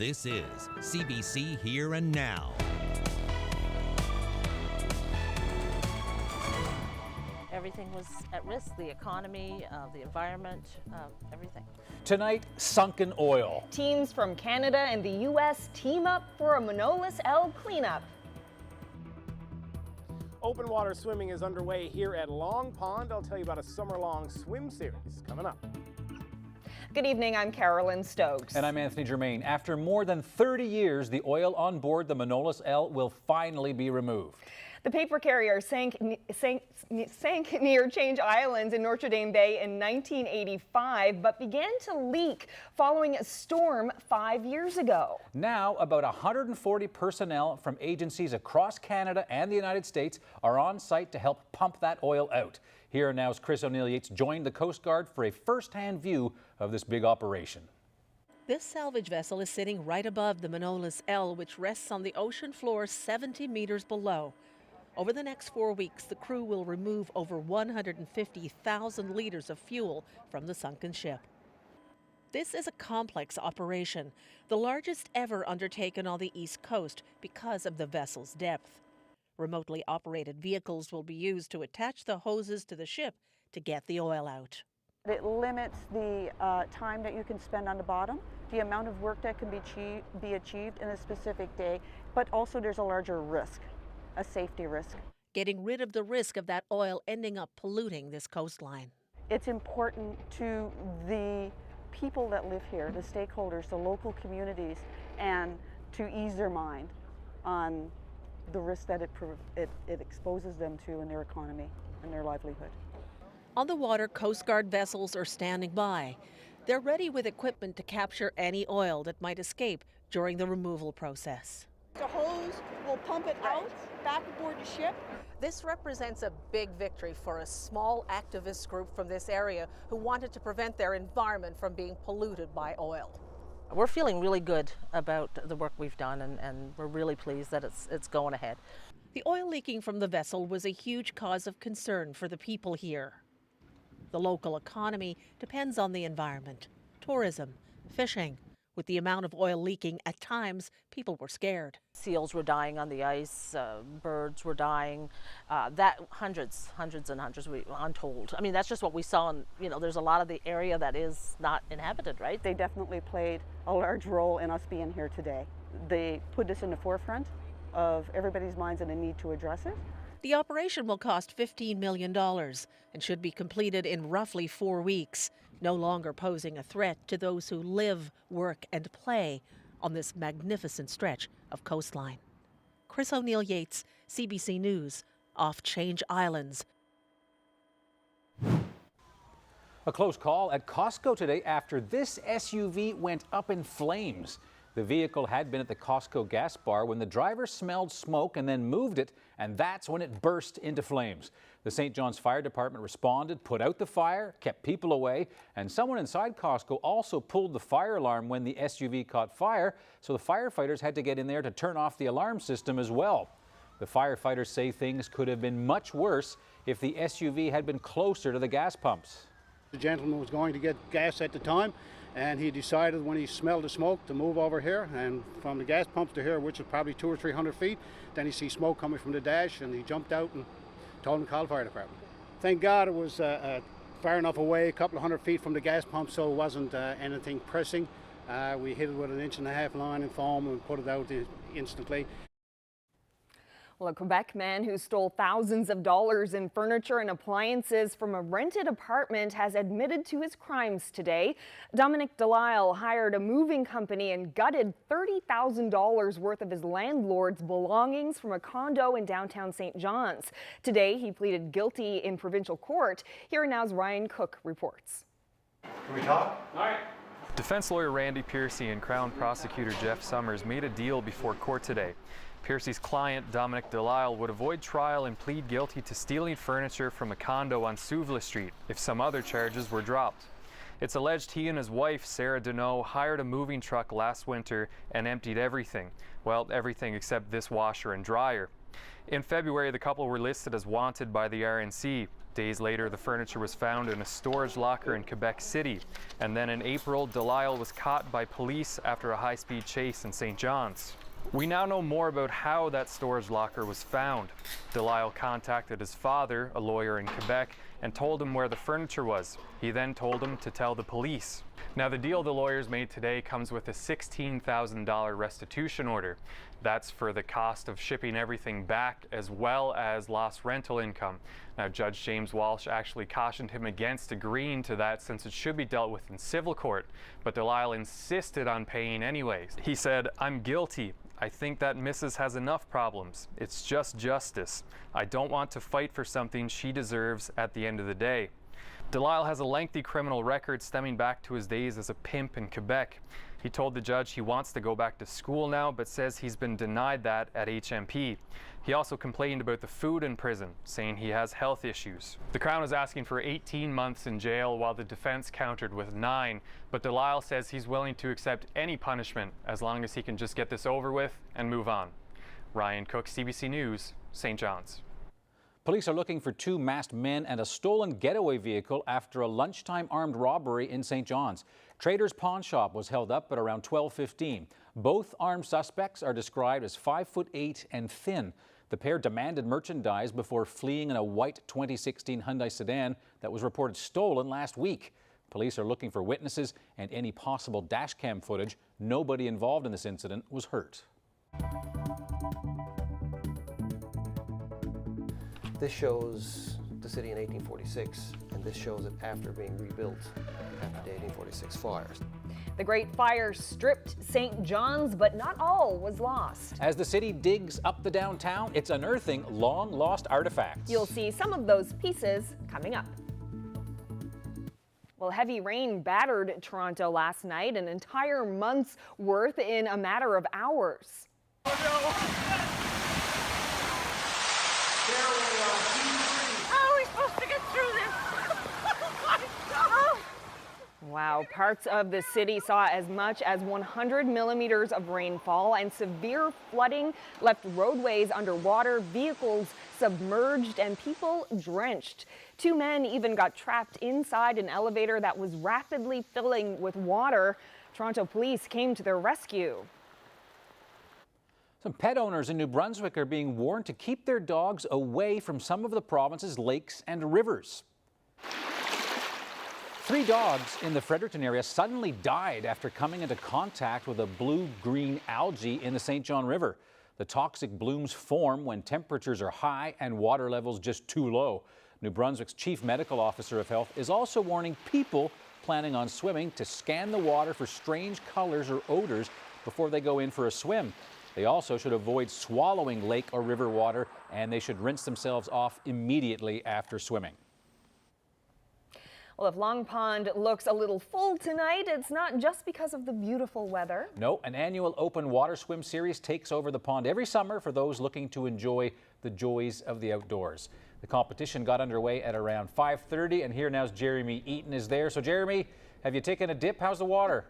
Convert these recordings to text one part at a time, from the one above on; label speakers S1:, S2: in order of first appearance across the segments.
S1: This is CBC Here and Now.
S2: Everything was at risk, the economy, the environment, everything.
S3: Tonight, sunken oil.
S4: Teams from Canada and the U.S. team up for a Manolis L cleanup.
S5: Open water swimming is underway here at Long Pond. I'll tell you about a summer-long swim series coming up.
S4: Good evening, I'm Carolyn Stokes.
S3: And I'm Anthony Germain. After more than 30 years, the oil on board the Manolis L will finally be removed.
S4: The paper carrier sank near Change Islands in Notre Dame Bay in 1985, but began to leak following a storm 5 years ago.
S3: Now, about 140 personnel from agencies across Canada and the United States are on site to help pump that oil out. Here Now's Chris O'Neill-Yates joined the Coast Guard for a first-hand view of this big operation.
S6: This salvage vessel is sitting right above the Manolis L, which rests on the ocean floor 70 meters below. Over the next 4 weeks, the crew will remove over 150,000 liters of fuel from the sunken ship. This is a complex operation, the largest ever undertaken on the East Coast because of the vessel's depth. Remotely operated vehicles will be used to attach the hoses to the ship to get the oil out.
S7: It limits the time that you can spend on the bottom, the amount of work that can be achieved in a specific day, but also there's a larger risk. A safety risk.
S6: Getting rid of the risk of that oil ending up polluting this coastline.
S7: It's important to the people that live here, the stakeholders, the local communities, and to ease their mind on the risk that it exposes them to in their economy and their livelihood.
S6: On the water, Coast Guard vessels are standing by. They're ready with equipment to capture any oil that might escape during the removal process.
S8: The hose will pump it out back aboard the ship.
S6: This represents a big victory for a small activist group from this area who wanted to prevent their environment from being polluted by oil.
S2: We're feeling really good about the work we've done, and we're really pleased that it's going ahead.
S6: The oil leaking from the vessel was a huge cause of concern for the people here. The local economy depends on the environment, tourism, fishing. With the amount of oil leaking, at times, people were scared.
S2: Seals were dying on the ice, birds were dying, hundreds and hundreds, untold. I mean, that's just what we saw, and there's a lot of the area that is not inhabited, right?
S7: They definitely played a large role in us being here today. They put this in the forefront of everybody's minds and the need to address it.
S6: The operation will cost $15 million and should be completed in roughly 4 weeks. No longer posing a threat to those who live, work, and play on this magnificent stretch of coastline. Chris O'Neill-Yates, CBC News, off Change Islands.
S3: A close call at Costco today after this SUV went up in flames. The vehicle had been at the Costco gas bar when the driver smelled smoke and then moved it, and that's when it burst into flames. The St. John's Fire Department responded, put out the fire, kept people away, and someone inside Costco also pulled the fire alarm when the SUV caught fire, so the firefighters had to get in there to turn off the alarm system as well. The firefighters say things could have been much worse if the SUV had been closer to the gas pumps.
S9: The gentleman was going to get gas at the time, and he decided when he smelled the smoke to move over here, and from the gas pumps to here, which is probably 200 or 300 feet, then he sees smoke coming from the dash, and he jumped out and told him to call the fire department. Thank God it was far enough away, a couple of 100 feet from the gas pump, so it wasn't anything pressing. We hit it with an 1.5 inch line and foam and put it out instantly.
S4: Well, a Quebec man who stole thousands of dollars in furniture and appliances from a rented apartment has admitted to his crimes today. Dominic Delisle hired a moving company and gutted $30,000 worth of his landlord's belongings from a condo in downtown St. John's. Today, he pleaded guilty in provincial court. Here Now's Ryan Cook reports.
S10: Can we talk?
S11: All right. Defense lawyer Randy Piercy and Crown prosecutor Jeff Summers made a deal before court today. Piercy's client, Dominic Delisle, would avoid trial and plead guilty to stealing furniture from a condo on Souvla Street if some other charges were dropped. It's alleged he and his wife, Sarah Deneau, hired a moving truck last winter and emptied everything. Well, everything except this washer and dryer. In February, the couple were listed as wanted by the RNC. Days later, the furniture was found in a storage locker in Quebec City. And then in April, Delisle was caught by police after a high-speed chase in St. John's. We now know more about how that storage locker was found. Delisle contacted his father, a lawyer in Quebec, and told him where the furniture was. He then told him to tell the police. Now, the deal the lawyers made today comes with a $16,000 restitution order. That's for the cost of shipping everything back, as well as lost rental income. Now, Judge James Walsh actually cautioned him against agreeing to that since it should be dealt with in civil court, but Delisle insisted on paying anyways. He said, "I'm guilty. I think that Mrs. has enough problems. It's just justice. I don't want to fight for something she deserves at the end of the day." Delisle has a lengthy criminal record stemming back to his days as a pimp in Quebec. He told the judge he wants to go back to school now, but says he's been denied that at HMP. He also complained about the food in prison, saying he has health issues. The Crown is asking for 18 months in jail, while the defense countered with 9. But Delisle says he's willing to accept any punishment as long as he can just get this over with and move on. Ryan Cook, CBC News, St. John's.
S3: Police are looking for 2 masked men and a stolen getaway vehicle after a lunchtime armed robbery in St. John's. Trader's Pawn Shop was held up at around 12:15. Both armed suspects are described as 5'8" and thin. The pair demanded merchandise before fleeing in a white 2016 Hyundai sedan that was reported stolen last week. Police are looking for witnesses and any possible dashcam footage. Nobody involved in this incident was hurt.
S10: This shows the city in 1846, and this shows it after being rebuilt after the 1846 fires.
S4: The Great Fire stripped St. John's, but not all was lost.
S3: As the city digs up the downtown, it's unearthing long-lost artifacts.
S4: You'll see some of those pieces coming up. Well, heavy rain battered Toronto last night, an entire month's worth in a matter of hours.
S8: Oh, no. How are we supposed to get through this? Oh my God!
S4: Wow, parts of the city saw as much as 100 millimeters of rainfall, and severe flooding left roadways underwater, vehicles submerged, and people drenched. 2 men even got trapped inside an elevator that was rapidly filling with water. Toronto police came to their rescue.
S3: Some pet owners in New Brunswick are being warned to keep their dogs away from some of the province's lakes and rivers. 3 dogs in the Fredericton area suddenly died after coming into contact with a blue-green algae in the St. John River. The toxic blooms form when temperatures are high and water levels just too low. New Brunswick's Chief Medical Officer of Health is also warning people planning on swimming to scan the water for strange colors or odors before they go in for a swim. They also should avoid swallowing lake or river water, and they should rinse themselves off immediately after swimming.
S4: Well, if Long Pond looks a little full tonight, it's not just because of the beautiful weather.
S3: No, an annual open water swim series takes over the pond every summer for those looking to enjoy the joys of the outdoors. The competition got underway at around 5:30, and here now's Jeremy Eaton is there. So Jeremy, have you taken a dip? How's the water?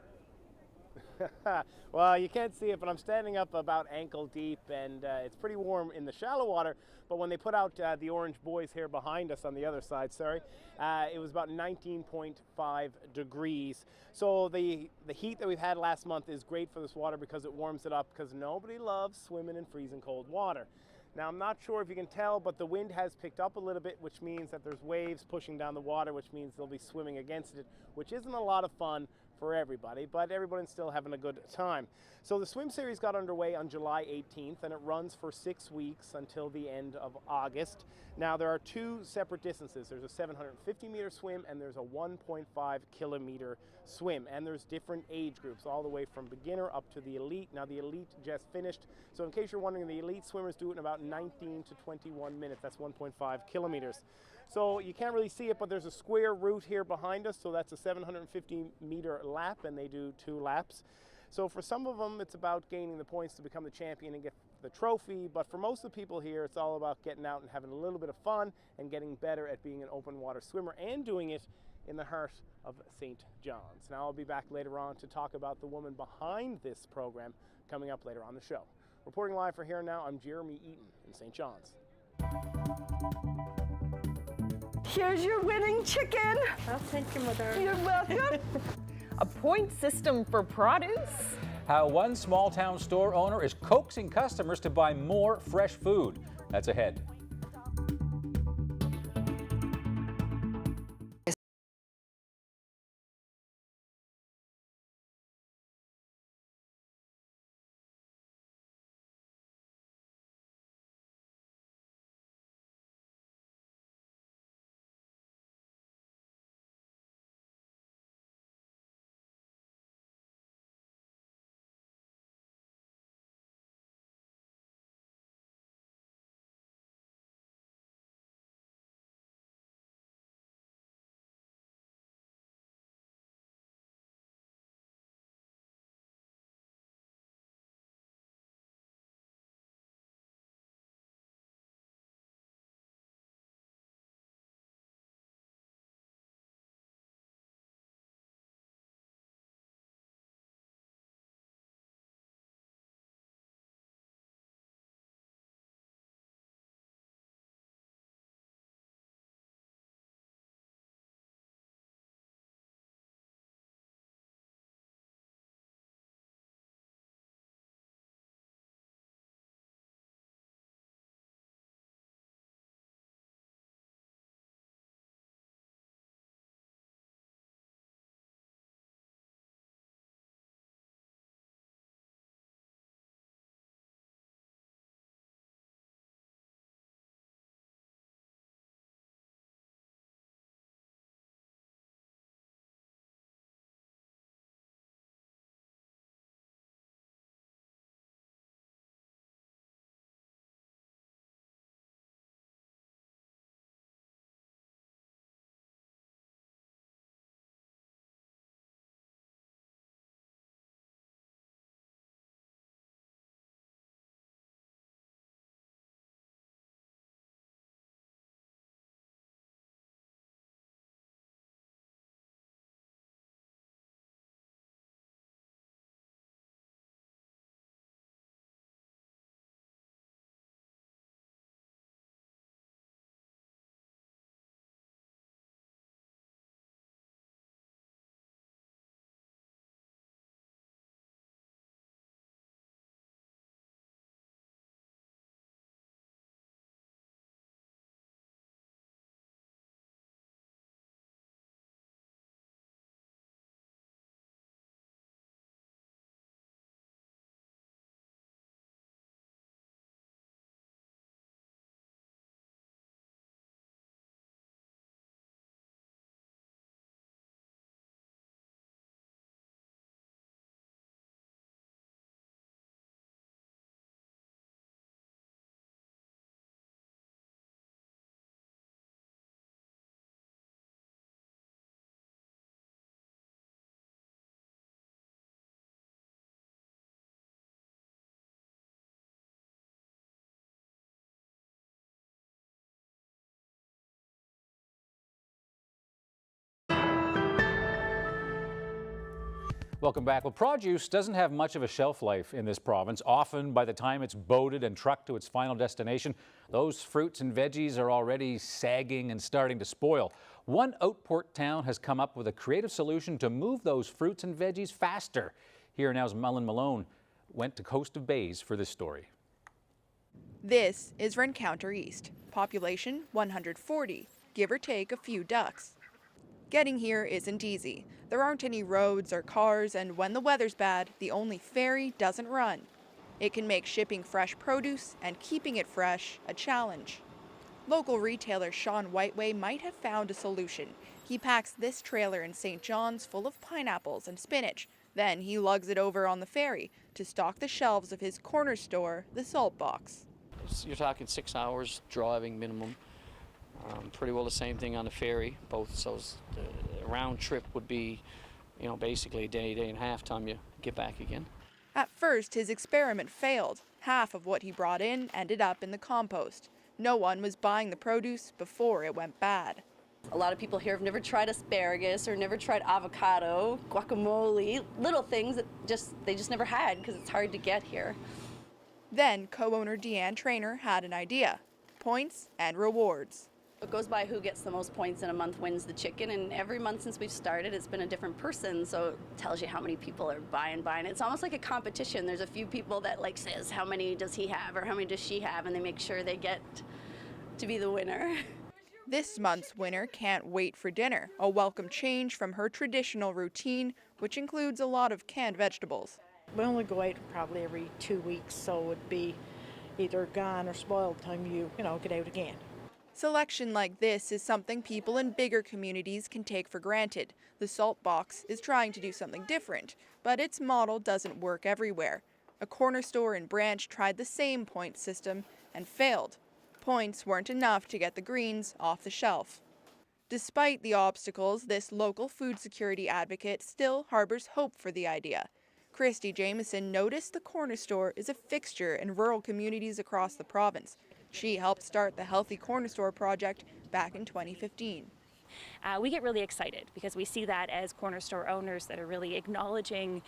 S5: Well, you can't see it, but I'm standing up about ankle deep, and it's pretty warm in the shallow water. But when they put out the orange buoys here behind us on the other side, it was about 19.5 degrees. So the heat that we've had last month is great for this water because it warms it up, because nobody loves swimming in freezing cold water. Now, I'm not sure if you can tell, but the wind has picked up a little bit, which means that there's waves pushing down the water, which means they'll be swimming against it, which isn't a lot of fun for everybody, but everyone's still having a good time. So the swim series got underway on July 18th, and it runs for 6 weeks until the end of August. Now, there are 2 separate distances. There's a 750-meter swim, and there's a 1.5-kilometer swim. And there's different age groups, all the way from beginner up to the elite. Now, the elite just finished. So in case you're wondering, the elite swimmers do it in about 19 to 21 minutes. That's 1.5 kilometers. So you can't really see it, but there's a square route here behind us. So that's a 750-meter lap, and they do 2 laps. So for some of them, it's about gaining the points to become the champion and get the trophy. But for most of the people here, it's all about getting out and having a little bit of fun and getting better at being an open water swimmer and doing it in the heart of St. John's. Now, I'll be back later on to talk about the woman behind this program coming up later on the show. Reporting live for Here and Now, I'm Jeremy Eaton in St. John's.
S4: Here's your winning chicken.
S8: Oh, thank you, Mother.
S4: You're welcome. A point system for produce.
S3: How one small town store owner is coaxing customers to buy more fresh food. That's ahead. Welcome back. Well, produce doesn't have much of a shelf life in this province. Often, by the time it's boated and trucked to its final destination, those fruits and veggies are already sagging and starting to spoil. One Outport town has come up with a creative solution to move those fruits and veggies faster. Here Now's Mullen Malone went to Coast of Bays for this story.
S12: This is Rencounter East. Population 140, give or take a few ducks. Getting here isn't easy. There aren't any roads or cars, and when the weather's bad, the only ferry doesn't run. It can make shipping fresh produce and keeping it fresh a challenge. Local retailer Sean Whiteway might have found a solution. He packs this trailer in St. John's full of pineapples and spinach. Then he lugs it over on the ferry to stock the shelves of his corner store, the Salt Box.
S13: You're talking 6 hours driving minimum. Pretty well the same thing on the ferry. Both, so the round trip would be, basically a day and a half time you get back again.
S12: At first, his experiment failed. Half of what he brought in ended up in the compost. No one was buying the produce before it went bad.
S14: A lot of people here have never tried asparagus or never tried avocado, guacamole, little things that they just never had because it's hard to get here.
S12: Then co-owner Deanne Trainer had an idea: points and rewards.
S14: It goes by who gets the most points in a month wins the chicken, and every month since we've started it's been a different person, so it tells you how many people are buying. It's almost like a competition. There's a few people that says how many does he have or how many does she have, and they make sure they get to be the winner.
S12: This month's winner can't wait for dinner, a welcome change from her traditional routine, which includes a lot of canned vegetables.
S15: We only go out probably every 2 weeks, so it'd be either gone or spoiled time you get out again.
S12: Selection like this is something people in bigger communities can take for granted. The Salt Box is trying to do something different, but its model doesn't work everywhere. A corner store in Branch tried the same point system and failed. Points weren't enough to get the greens off the shelf. Despite the obstacles, this local food security advocate still harbors hope for the idea. Christy Jameson noticed the corner store is a fixture in rural communities across the province. She helped start the Healthy Corner Store project back in 2015.
S16: We get really excited because we see that as corner store owners that are really acknowledging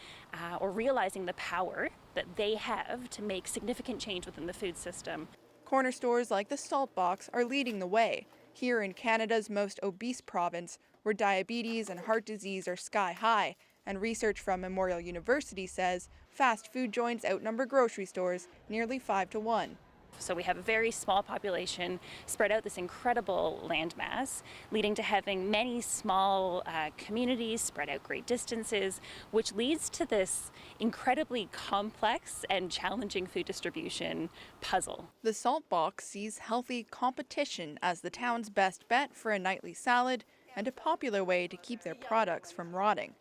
S16: or realizing the power that they have to make significant change within the food system.
S12: Corner stores like the Salt Box are leading the way. Here in Canada's most obese province, where diabetes and heart disease are sky high, and research from Memorial University says fast food joints outnumber grocery stores nearly 5 to 1.
S16: So we have a very small population spread out this incredible landmass, leading to having many small communities spread out great distances, which leads to this incredibly complex and challenging food distribution puzzle.
S12: The Salt Box sees healthy competition as the town's best bet for a nightly salad and a popular way to keep their products from rotting.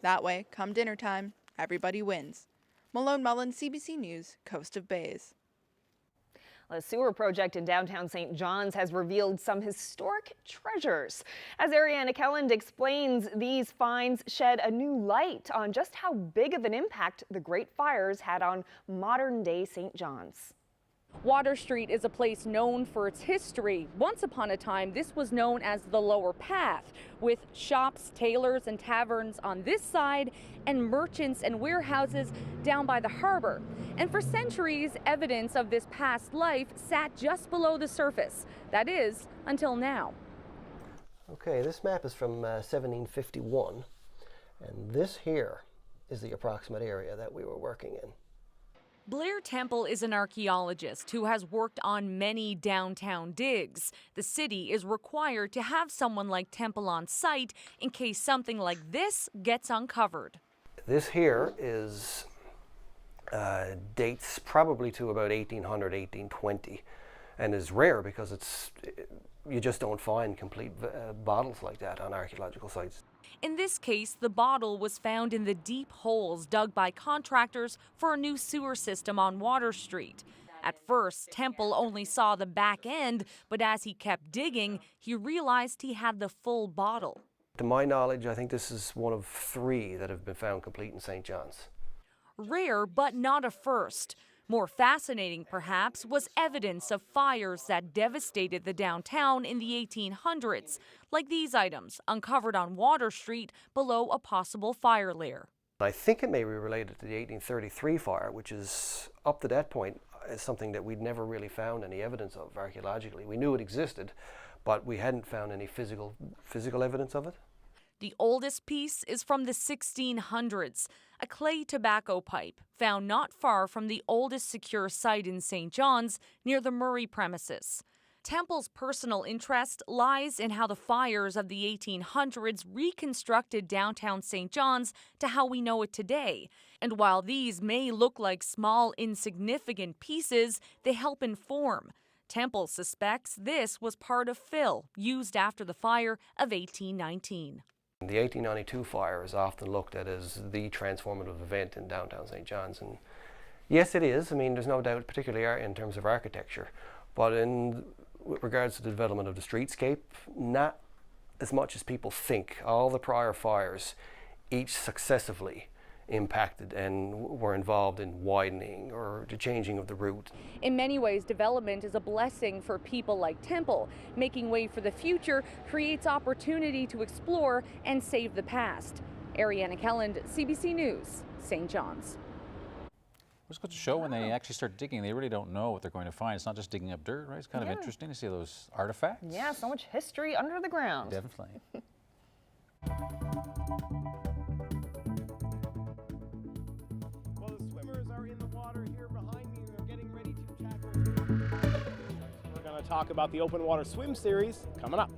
S12: That way, come dinner time, everybody wins. Malone Mullen, CBC News, Coast of Bays.
S4: A sewer project in downtown St. John's has revealed some historic treasures. As Ariana Kelland explains, these finds shed a new light on just how big of an impact the Great Fires had on modern-day St. John's.
S17: Water Street is a place known for its history. Once upon a time, this was known as the Lower Path, with shops, tailors, and taverns on this side, and merchants and warehouses down by the harbor. And for centuries, evidence of this past life sat just below the surface. That is, until now.
S10: Okay, this map is from 1751, and this here is the approximate area that we were working in.
S18: Blair Temple is an archaeologist who has worked on many downtown digs. The city is required to have someone like Temple on site in case something like this gets uncovered.
S10: This here is dates probably to about 1800, 1820, and is rare because you just don't find complete bottles like that on archaeological sites.
S18: In this case, the bottle was found in the deep holes dug by contractors for a new sewer system on Water Street. At first, Temple only saw the back end, but as he kept digging, he realized he had the full bottle.
S10: To my knowledge, I think this is one of 3 that have been found complete in St. John's.
S18: Rare, but not a first. More fascinating, perhaps, was evidence of fires that devastated the downtown in the 1800s, like these items uncovered on Water Street below a possible fire lair.
S10: I think it may be related to the 1833 fire, which is, up to that point, is something that we'd never really found any evidence of archaeologically. We knew it existed, but we hadn't found any physical evidence of it.
S18: The oldest piece is from the 1600s, a clay tobacco pipe found not far from the oldest secure site in St. John's near the Murray premises. Temple's personal interest lies in how the fires of the 1800s reconstructed downtown St. John's to how we know it today. And while these may look like small, insignificant pieces, they help inform. Temple suspects this was part of fill used after the fire of 1819.
S10: The 1892 fire is often looked at as the transformative event in downtown St. John's, and yes, it is. I mean, there's no doubt, particularly in terms of architecture, but with regards to the development of the streetscape, not as much as people think. All the prior fires, each successively impacted and were involved in widening or the changing of the route.
S17: In many ways, development is a blessing for people like Temple. Making way for the future creates opportunity to explore and save the past. Ariana Kelland, CBC News, St. John's.
S3: Just goes to show when they actually start digging, they really don't know what they're going to find. It's not just digging up dirt, right? It's kind of interesting to see those artifacts.
S4: Yeah, so much history under the ground.
S3: Definitely.
S5: Well, the swimmers are in the water here behind me. They're getting ready to tackle. We're going to talk about the open water swim series coming up.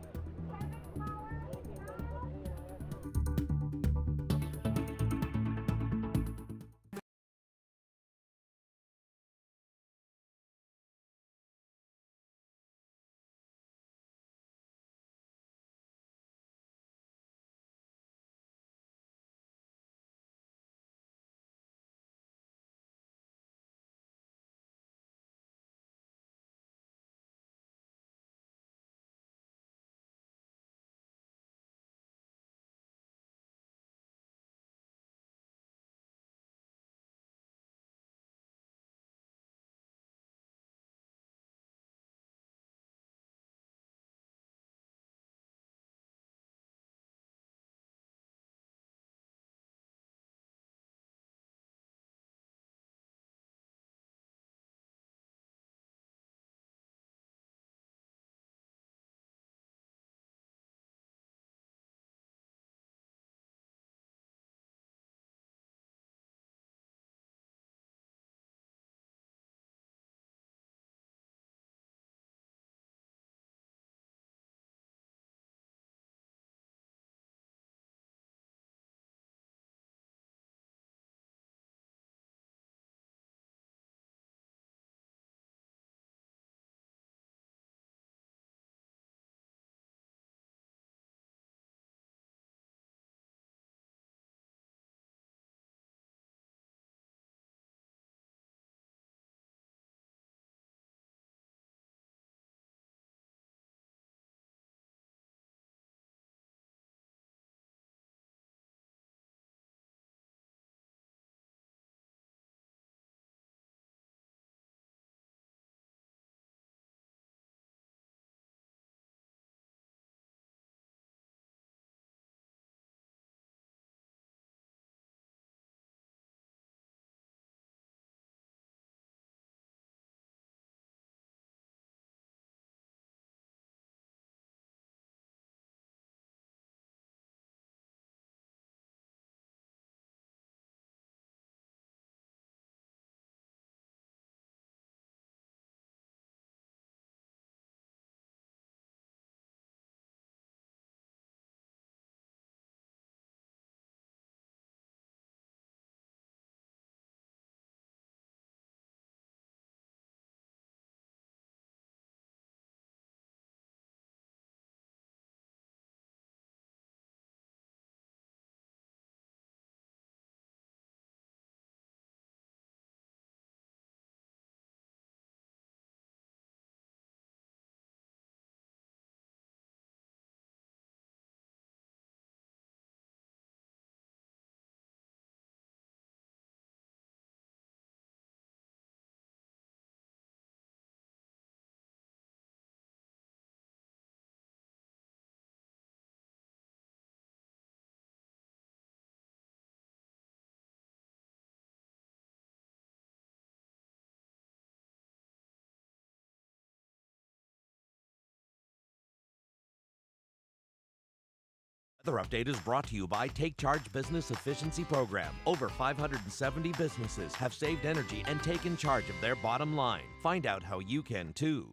S1: Weather update is brought to you by Take Charge Business Efficiency Program. Over 570 businesses have saved energy and taken charge of their bottom line. Find out how you can too.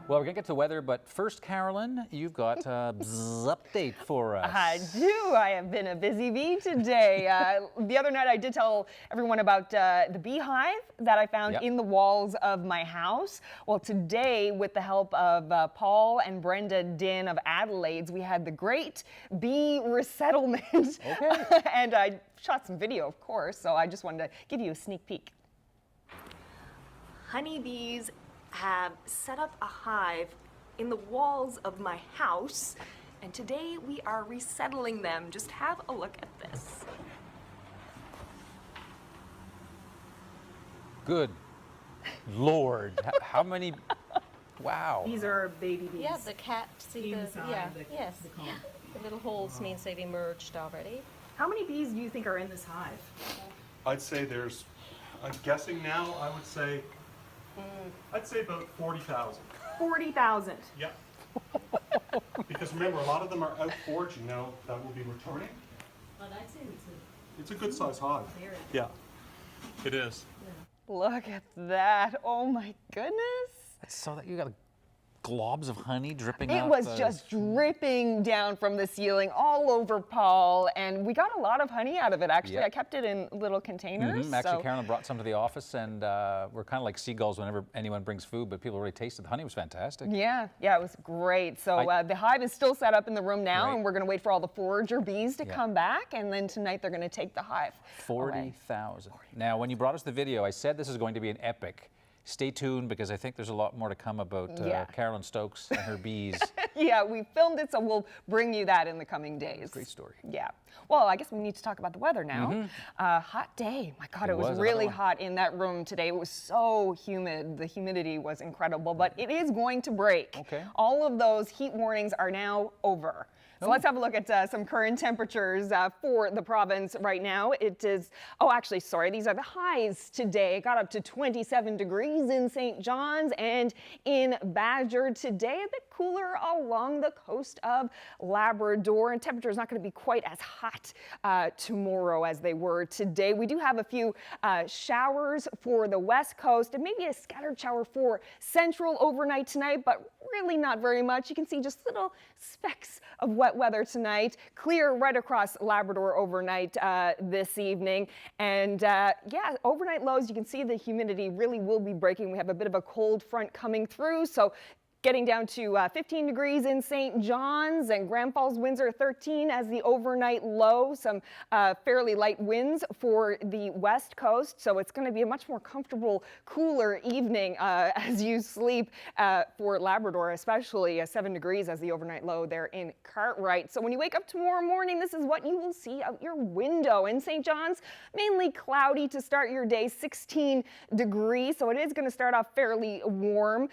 S3: Well, we're going to get to the weather, but first, Carolyn, you've got a update for us.
S4: I do. I have been a busy bee today. The other night I did tell everyone about the beehive that I found in the walls of my house. Well, today, with the help of Paul and Brenda Din of Adelaide's, we had the great bee resettlement. Okay. And I shot some video, of course, so I just wanted to give you a sneak peek. Honeybees have set up a hive in the walls of my house, and today we are resettling them. Just have a look at this.
S3: Good Lord, how many? Wow.
S4: These are baby bees.
S19: Yeah, the cat, see the,
S4: Inside
S19: yeah,
S4: the
S19: yes.
S4: comb.
S19: The little holes means they've emerged already. How many bees do you think are in this hive?
S20: I'd say there's, I'm guessing now, I'd say about 40,000.
S19: 40,000.
S20: Yep. Because remember, a lot of them are out foraging now that will be returning.
S19: But I'd say
S20: It's a good size hive. Yeah, it is.
S4: Look at that. Oh my goodness.
S3: So that you got globs of honey dripping
S4: It
S3: out
S4: was just dripping down from the ceiling all over Paul, and we got a lot of honey out of it, actually.
S3: Yep.
S4: I kept it in little containers.
S3: Actually,
S4: so.
S3: Carolyn brought some to the office, and we're kind of like seagulls whenever anyone brings food, but people really tasted the honey. It was fantastic.
S4: Yeah, it was great. So the hive is still set up in the room now,
S3: Right.
S4: and we're going to wait for all the forager bees to
S3: Yeah.
S4: come back, and then tonight they're going to take the hive
S3: 40,000. Now, when you brought us the video, I said this is going to be an epic. Stay tuned, because I think there's a lot more to come about Carolyn Stokes and her bees.
S4: Yeah, we filmed it, so we'll bring you that in the coming days.
S3: Great story.
S4: Yeah. Well, I guess we need to talk about the weather now. Hot day. My God, it was really hot in that room today. It was so humid. The humidity was incredible, but it is going to break.
S3: Okay.
S4: All of those heat warnings are now over. So let's have a look at some current temperatures for the province right now. It is, these are the highs today. It got up to 27 degrees in St. John's and in Badger today. A bit cooler along the coast of Labrador, and temperature is not going to be quite as hot tomorrow as they were today. We do have a few showers for the west coast and maybe a scattered shower for central overnight tonight, but really not very much. You can see just little specks of wet weather tonight. Clear right across Labrador overnight this evening. And overnight lows, you can see the humidity really will be breaking. We have a bit of a cold front coming through, so getting down to 15 degrees in St. John's, and Grand Falls winds are 13 as the overnight low. Some fairly light winds for the west coast, so it's going to be a much more comfortable, cooler evening as you sleep for Labrador, especially 7 degrees as the overnight low there in Cartwright. So when you wake up tomorrow morning, this is what you will see out your window. In St. John's, mainly cloudy to start your day, 16 degrees, so it is going to start off fairly warm.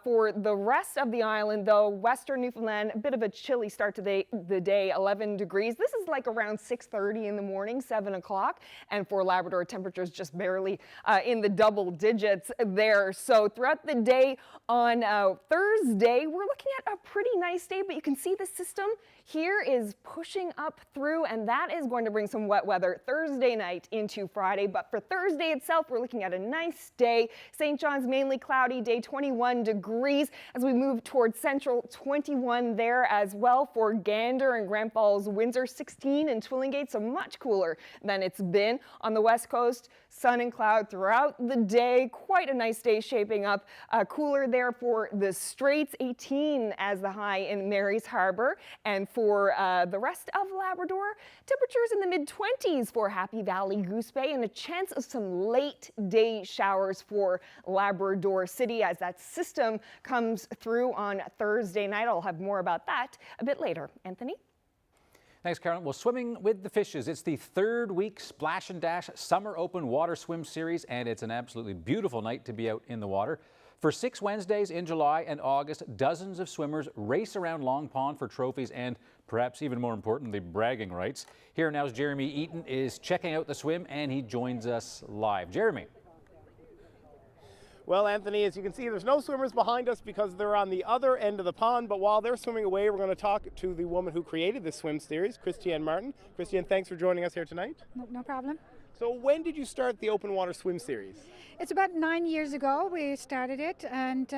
S4: For the rest of the island, though, western Newfoundland, a bit of a chilly start to the day, 11 degrees. This is like around 6:30 in the morning, 7 o'clock. And for Labrador, temperatures just barely in the double digits there. So throughout the day on Thursday, we're looking at a pretty nice day, but you can see the system here is pushing up through, and that is going to bring some wet weather Thursday night into Friday. But for Thursday itself, we're looking at a nice day. St. John's mainly cloudy day, 21 degrees. As we move towards central, 21 there as well. For Gander and Grand Falls, Windsor, 16, and Twillingate, so much cooler than it's been. On the west coast, sun and cloud throughout the day. Quite a nice day shaping up. Cooler there for the Straits, 18 as the high in Mary's Harbour. And for the rest of Labrador, temperatures in the mid-20s for Happy Valley, Goose Bay, and a chance of some late day showers for Labrador City as that system comes through on Thursday night. I'll have more about that a bit later. Anthony?
S3: Thanks, Carolyn. Well, swimming with the fishes. It's the third week Splash and Dash Summer Open Water Swim Series, and it's an absolutely beautiful night to be out in the water. For 6 Wednesdays in July and August, dozens of swimmers race around Long Pond for trophies and, perhaps even more importantly, bragging rights. Here now's Jeremy Eaton is checking out the swim, and he joins us live. Jeremy.
S5: Well, Anthony, as you can see, there's no swimmers behind us because they're on the other end of the pond. But while they're swimming away, we're going to talk to the woman who created this swim series, Christiane Martin. Christiane, thanks for joining us here tonight.
S21: No problem.
S5: So when did you start the Open Water Swim Series?
S21: It's about 9 years ago we started it, and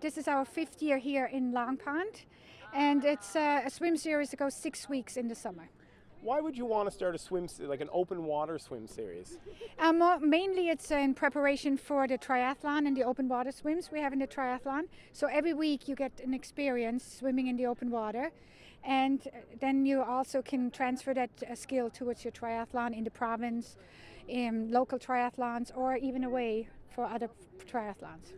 S21: this is our 5th year here in Long Pond. And it's a swim series that goes 6 weeks in the summer.
S5: Why would you want to start a swim, like an open water swim series?
S21: Mainly it's in preparation for the triathlon and the open water swims we have in the triathlon. So every week you get an experience swimming in the open water, and then you also can transfer that skill towards your triathlon in the province, in local triathlons, or even away for other triathlons.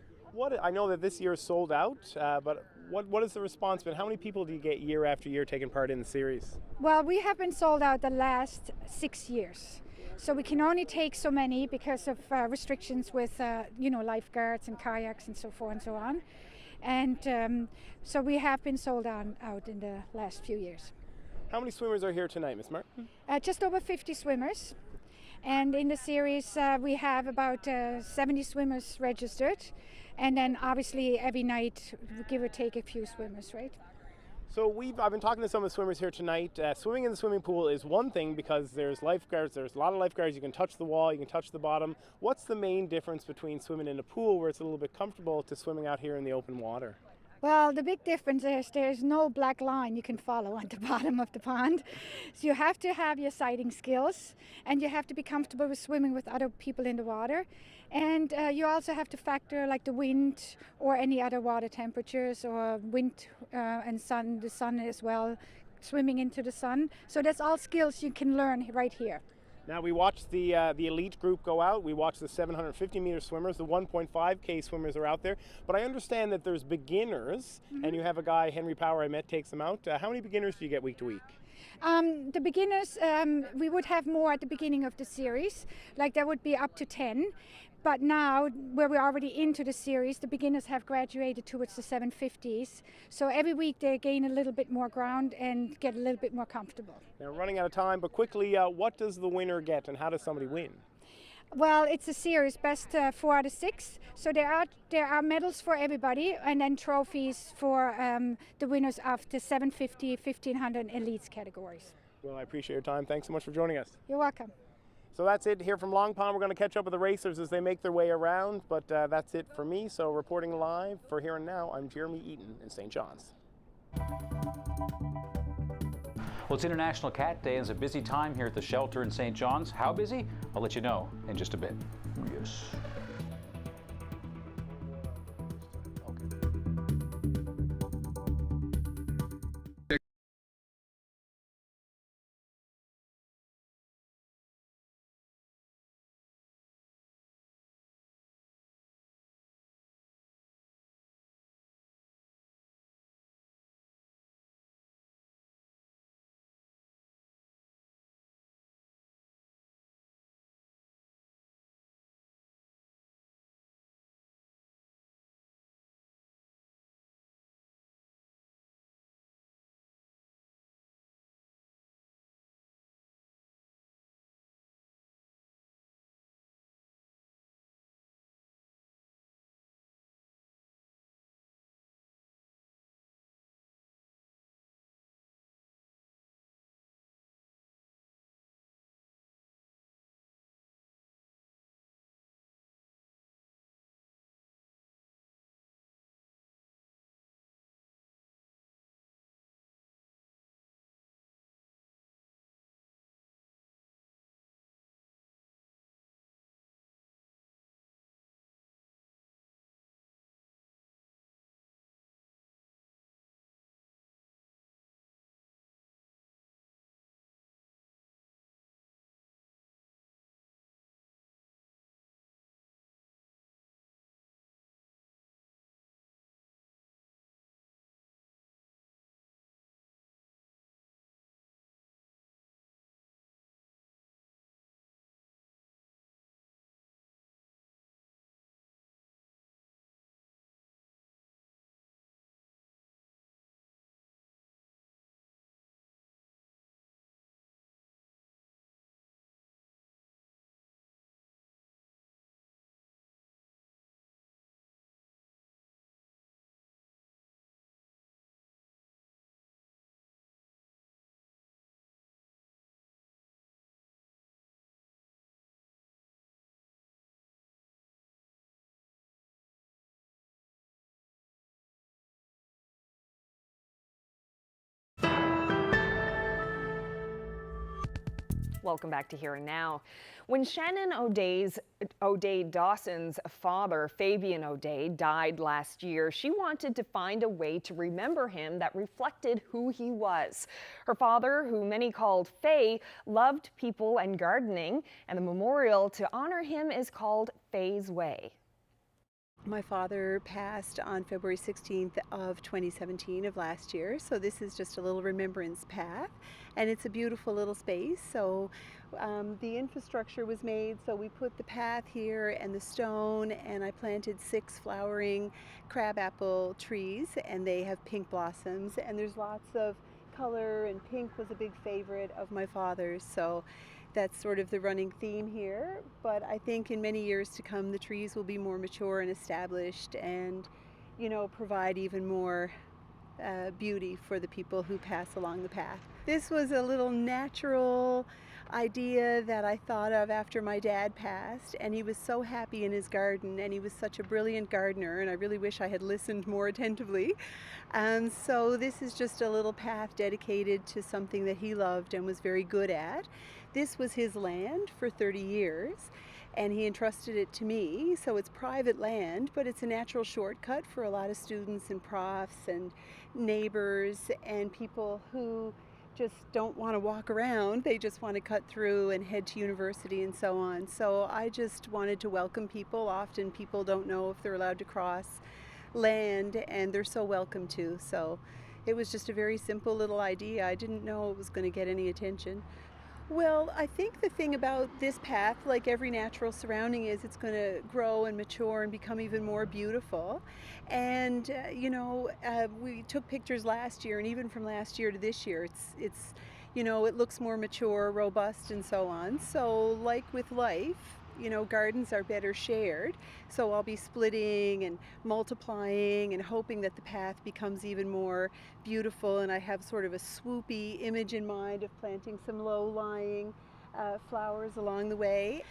S5: I know that this year is sold out, but what is the response been? How many people do you get year after year taking part in the series?
S21: Well, we have been sold out the last 6 years. So we can only take so many because of restrictions with, lifeguards and kayaks and so forth and so on. And so we have been sold out in the last few years.
S5: How many swimmers are here tonight, Miss Martin?
S21: Just over 50 swimmers. And in the series, we have about 70 swimmers registered. And then obviously every night, give or take a few swimmers, right?
S5: So I've been talking to some of the swimmers here tonight. Swimming in the swimming pool is one thing because there's lifeguards, there's a lot of lifeguards, you can touch the wall, you can touch the bottom. What's the main difference between swimming in a pool where it's a little bit comfortable to swimming out here in the open water?
S21: Well, the big difference is there's no black line you can follow on the bottom of the pond. So you have to have your sighting skills, and you have to be comfortable with swimming with other people in the water. And you also have to factor like the wind or any other water temperatures or wind and sun, the sun as well, swimming into the sun. So that's all skills you can learn right here.
S5: Now we watched the elite group go out. We watched the 750-meter swimmers. The 1.5K swimmers are out there. But I understand that there's beginners, and you have a guy, Henry Power, I met, takes them out. How many beginners do you get week to week?
S21: The beginners, we would have more at the beginning of the series. Like there would be up to 10. But now, where we're already into the series, the beginners have graduated towards the 750s. So every week they gain a little bit more ground and get a little bit more comfortable.
S5: Now, we're running out of time, but quickly, what does the winner get and how does somebody win?
S21: Well, it's a series, best 4 out of 6. So there are medals for everybody and then trophies for the winners of the 750, 1500 elites categories.
S5: Well, I appreciate your time. Thanks so much for joining us.
S21: You're welcome.
S5: So that's it here from Long Pond. We're going to catch up with the racers as they make their way around, but that's it for me. So reporting live for Here and Now, I'm Jeremy Eaton in St. John's.
S3: Well, it's International Cat Day and it's a busy time here at the shelter in St. John's. How busy? I'll let you know in just a bit. Yes.
S4: Welcome back to Here and Now. When Shannon O'Day Dawson's father, Fabian O'Day, died last year, she wanted to find a way to remember him that reflected who he was. Her father, who many called Faye, loved people and gardening, and the memorial to honor him is called Faye's Way.
S2: My father passed on February 16th of 2017 of last year, so this is just a little remembrance path, and it's a beautiful little space. So the infrastructure was made, so we put the path here and the stone, and I planted 6 flowering crabapple trees, and they have pink blossoms, and there's lots of color, and pink was a big favorite of my father's, so that's sort of the running theme here. But I think in many years to come the trees will be more mature and established and, you know, provide even more beauty for the people who pass along the path. This was a little natural idea that I thought of after my dad passed, and he was so happy in his garden, and he was such a brilliant gardener, and I really wish I had listened more attentively. So this is just a little path dedicated to something that he loved and was very good at. This was his land for 30 years, and he entrusted it to me, so it's private land, but it's a natural shortcut for a lot of students and profs and neighbors and people who just don't want to walk around. They just want to cut through and head to university and so on. So I just wanted to welcome people. Often people don't know if they're allowed to cross land, and they're so welcome to. So it was just a very simple little idea. I didn't know it was going to get any attention. Well, I think the thing about this path, like every natural surrounding, is it's going to grow and mature and become even more beautiful. And we took pictures last year, and even from last year to this year, it's it looks more mature, robust, and so on. So like with life, gardens are better shared. So I'll be splitting and multiplying and hoping that the path becomes even more beautiful. And I have sort of a swoopy image in mind of planting some low-lying flowers along the way.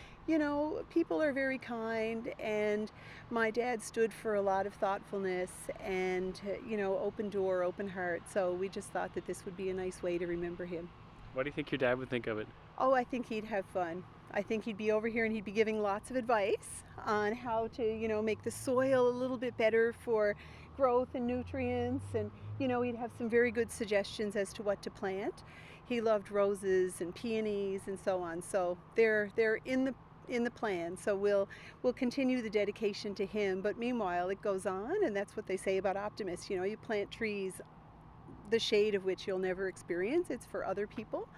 S2: People are very kind, and my dad stood for a lot of thoughtfulness and, open door, open heart. So we just thought that this would be a nice way to remember him.
S5: What do you think your dad would think of it?
S2: Oh, I think he'd have fun. I think he'd be over here and he'd be giving lots of advice on how to, make the soil a little bit better for growth and nutrients. And, he'd have some very good suggestions as to what to plant. He loved roses and peonies and so on. So they're in the plan. So we'll continue the dedication to him. But meanwhile, it goes on, and that's what they say about optimists. You plant trees, the shade of which you'll never experience. It's for other people.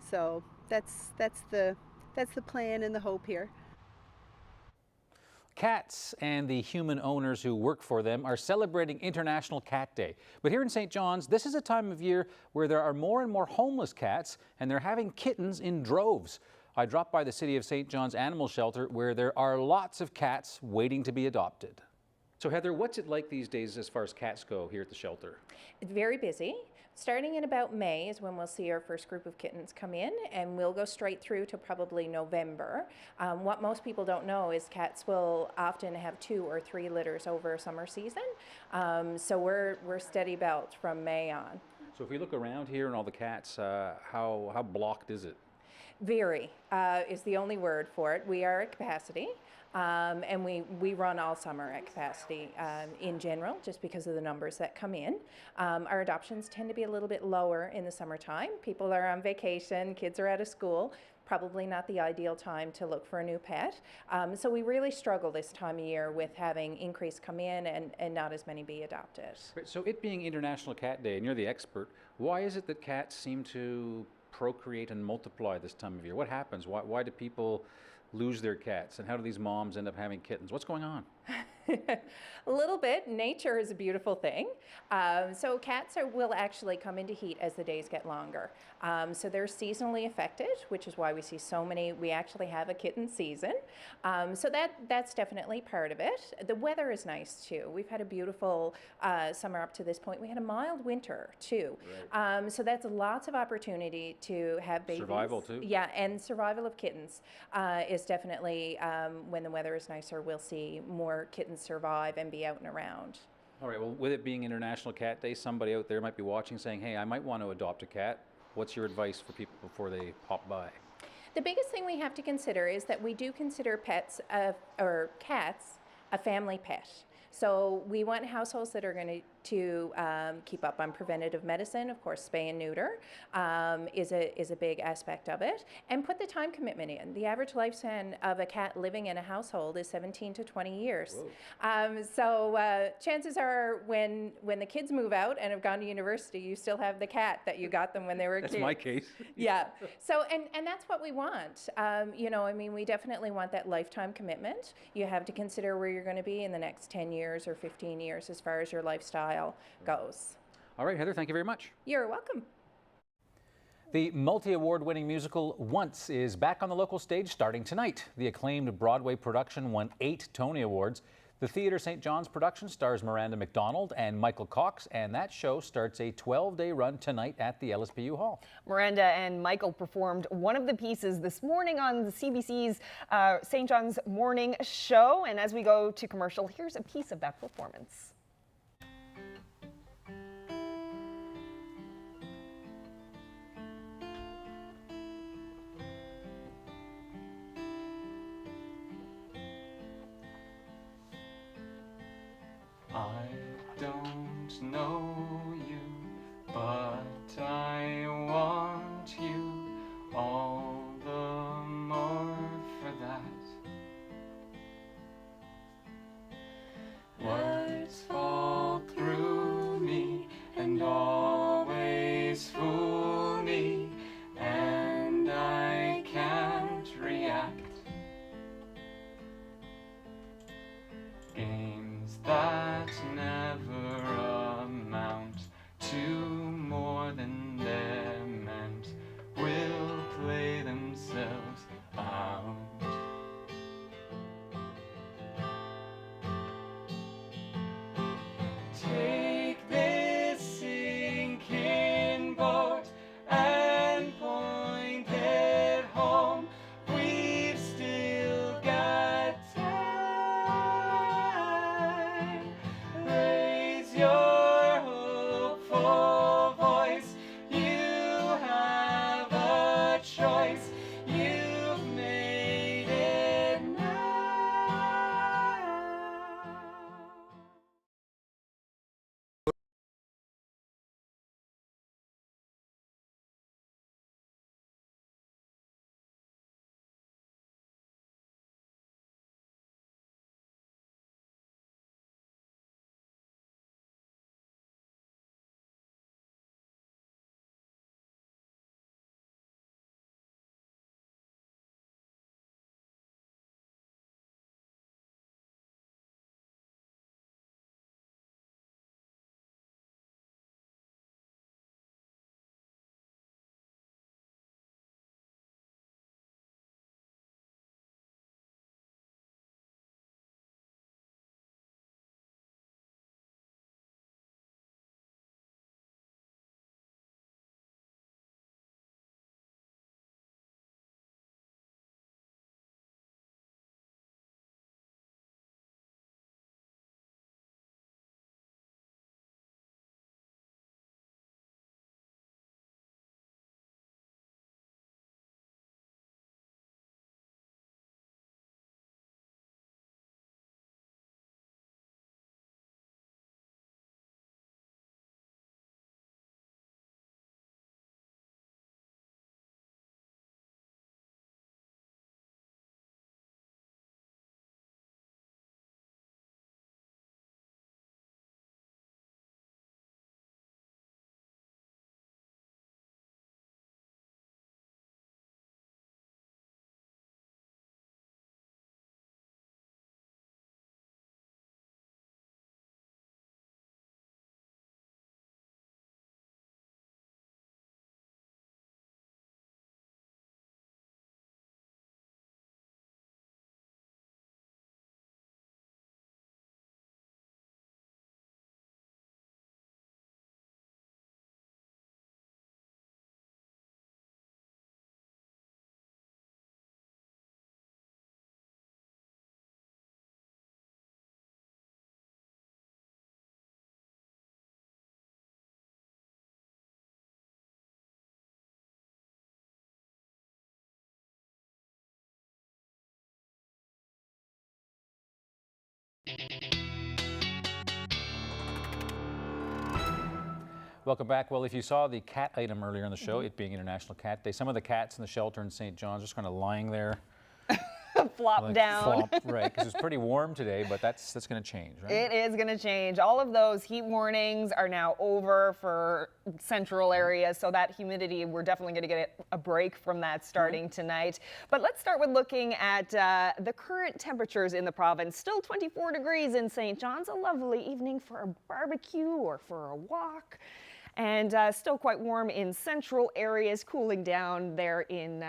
S2: So that's the plan and the hope here.
S3: Cats and the human owners who work for them are celebrating International Cat Day. But here in St. John's, this is a time of year where there are more and more homeless cats, and they're having kittens in droves. I dropped by the City of St. John's Animal Shelter, where there are lots of cats waiting to be adopted. So Heather, what's it like these days as far as cats go here at the shelter?
S7: It's very busy. Starting in about May is when we'll see our first group of kittens come in, and we'll go straight through to probably November. What most people don't know is cats will often have 2 or 3 litters over summer season. So we're steady belt from May on.
S3: So if we look around here and all the cats, how blocked is it?
S7: Very is the only word for it. We are at capacity. And we run all summer at capacity in general, just because of the numbers that come in. Our adoptions tend to be a little bit lower in the summertime. People are on vacation, kids are out of school, probably not the ideal time to look for a new pet. So we really struggle this time of year with having increase come in and not as many be adopted.
S3: Right, so it being International Cat Day, and you're the expert, why is it that cats seem to procreate and multiply this time of year? What happens? Why do people lose their cats, and how do these moms end up having kittens? What's going on?
S7: A little bit. Nature is a beautiful thing. So cats will actually come into heat as the days get longer. So they're seasonally affected, which is why we see so many. We actually have a kitten season. So that's definitely part of it. The weather is nice too. We've had a beautiful summer up to this point. We had a mild winter too. Right. So that's lots of opportunity to have babies.
S3: Survival too.
S7: Yeah, and survival of kittens is definitely, when the weather is nicer, we'll see more kittens survive and be out and around.
S3: All right, well, with it being International Cat Day, somebody out there might be watching saying, hey, I might want to adopt a cat. What's your advice for people before they pop by?
S7: The biggest thing we have to consider is that we do consider pets or cats a family pet. So we want households that are going to keep up on preventative medicine. Of course, spay and neuter is a big aspect of it, and put the time commitment in. The average lifespan of a cat living in a household is 17 to 20 years. So chances are when the kids move out and have gone to university, you still have the cat that you got them when they were kids.
S3: That's my case.
S7: Yeah. So and that's what we want. We definitely want that lifetime commitment. You have to consider where you're going to be in the next 10 years or 15 years as far as your lifestyle goes.
S3: All right, Heather, thank you very much.
S7: You're welcome.
S3: The multi-award winning musical Once is back on the local stage starting tonight. The acclaimed Broadway production won 8 Tony Awards. The Theatre St. John's production stars Miranda Macdonald and Michael Cox, and that show starts a 12-day run tonight at the LSPU Hall.
S4: Miranda and Michael performed one of the pieces this morning on the CBC's St. John's Morning Show. And as we go to commercial, here's a piece of that performance.
S6: I don't know you, but I want you all the more for that. Words fall through me and always fool me, and I can't react. Games that never amount to more than they're meant will play themselves out. Take this sinking boat and point it home. We've still got time. Raise your hopeful voice. You have a choice. You've made it now.
S3: Welcome back. Well, if you saw the cat item earlier in the show, it being International Cat Day, some of the cats in the shelter in St. John's just kind of lying there.
S4: Flop down.
S3: Flop, right, because it's pretty warm today, but that's going to change, right?
S4: It is going to change. All of those heat warnings are now over for central areas, so that humidity, we're definitely going to get a break from that starting tonight. But let's start with looking at the current temperatures in the province. Still 24 degrees in St. John's, a lovely evening for a barbecue or for a walk. and still quite warm in central areas, cooling down there in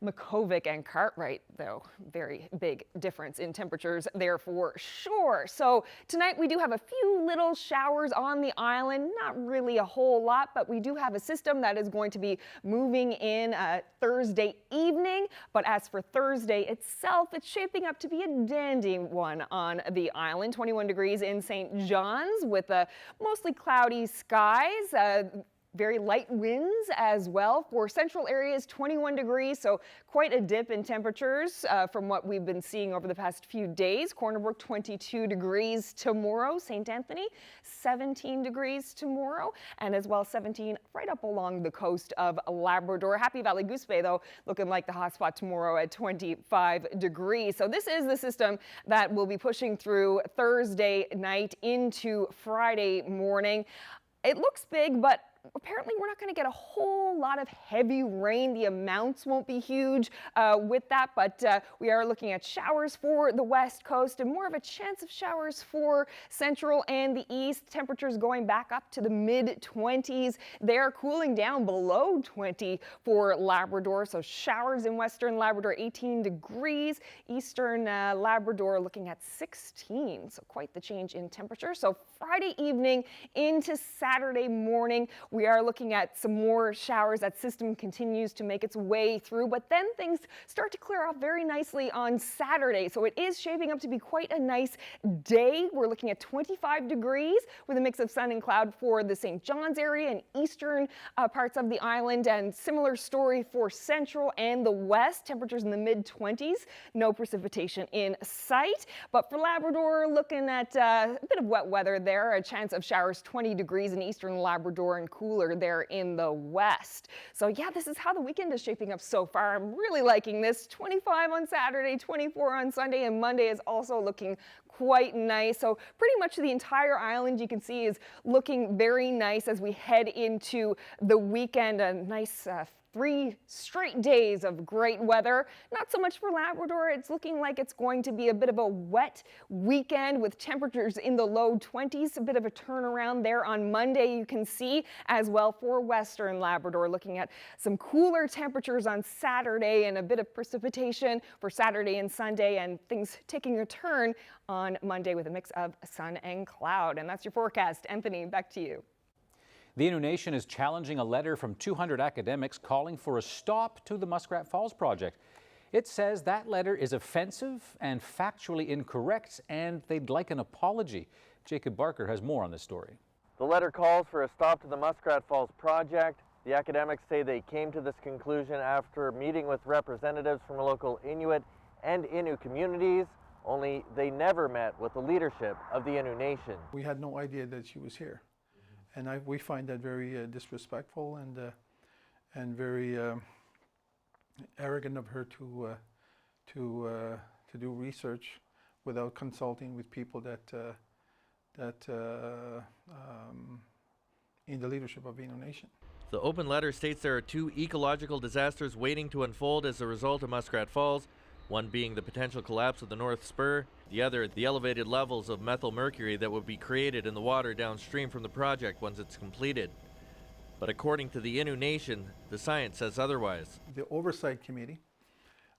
S4: Makovic and Cartwright, though. Very big difference in temperatures there for sure. So tonight we do have a few little showers on the island, not really a whole lot, but we do have a system that is going to be moving in Thursday evening. But as for Thursday itself, it's shaping up to be a dandy one on the island. 21 degrees in St. John's with mostly cloudy skies. Very light winds as well. For central areas, 21 degrees, so quite a dip in temperatures from what we've been seeing over the past few days. Corner Brook, 22 degrees tomorrow. St. Anthony, 17 degrees tomorrow, and as well 17 right up along the coast of Labrador. Happy Valley Goose Bay, though, looking like the hotspot tomorrow at 25 degrees. So this is the system that will be pushing through Thursday night into Friday morning. It looks big, but apparently we're not going to get a whole lot of heavy rain. The amounts won't be huge with that, but we are looking at showers for the west coast and more of a chance of showers for central and the east. Temperatures going back up to the mid-20s. They're cooling down below 20 for Labrador, so showers in western Labrador, 18 degrees. Eastern Labrador looking at 16, so quite the change in temperature. So Friday evening into Saturday morning, we are looking at some more showers. That system continues to make its way through, but then things start to clear off very nicely on Saturday. So it is shaping up to be quite a nice day. We're looking at 25 degrees with a mix of sun and cloud for the St. John's area and eastern parts of the island, and similar story for central and the west. Temperatures in the mid-20s, no precipitation in sight. But for Labrador, looking at a bit of wet weather there, a chance of showers, 20 degrees in eastern Labrador and cooler there in the west. So yeah, this is how the weekend is shaping up so far. I'm really liking this. 25 on Saturday, 24 on Sunday, and Monday is also looking quite nice. So pretty much the entire island, you can see, is looking very nice as we head into the weekend. A nice 3 straight days of great weather. Not so much for Labrador. It's looking like it's going to be a bit of a wet weekend with temperatures in the low 20s. A bit of a turnaround there on Monday, you can see, as well for western Labrador. Looking at some cooler temperatures on Saturday and a bit of precipitation for Saturday and Sunday, and things taking a turn on Monday with a mix of sun and cloud. And that's your forecast. Anthony, back to you.
S3: The Innu Nation is challenging a letter from 200 academics calling for a stop to the Muskrat Falls project. It says that letter is offensive and factually incorrect, and they'd like an apology. Jacob Barker has more on this story.
S9: The letter calls for a stop to the Muskrat Falls project. The academics say they came to this conclusion after meeting with representatives from local Inuit and Innu communities, only they never met with the leadership of the Innu Nation.
S22: We had no idea that she was here. And we find that very disrespectful and very arrogant of her to do research without consulting with people that in the leadership of Innu Nation.
S23: The open letter states there are 2 ecological disasters waiting to unfold as a result of Muskrat Falls. One being the potential collapse of the North Spur, the other the elevated levels of methyl mercury that would be created in the water downstream from the project once it's completed. But according to the Innu Nation, the science says otherwise.
S22: The Oversight Committee,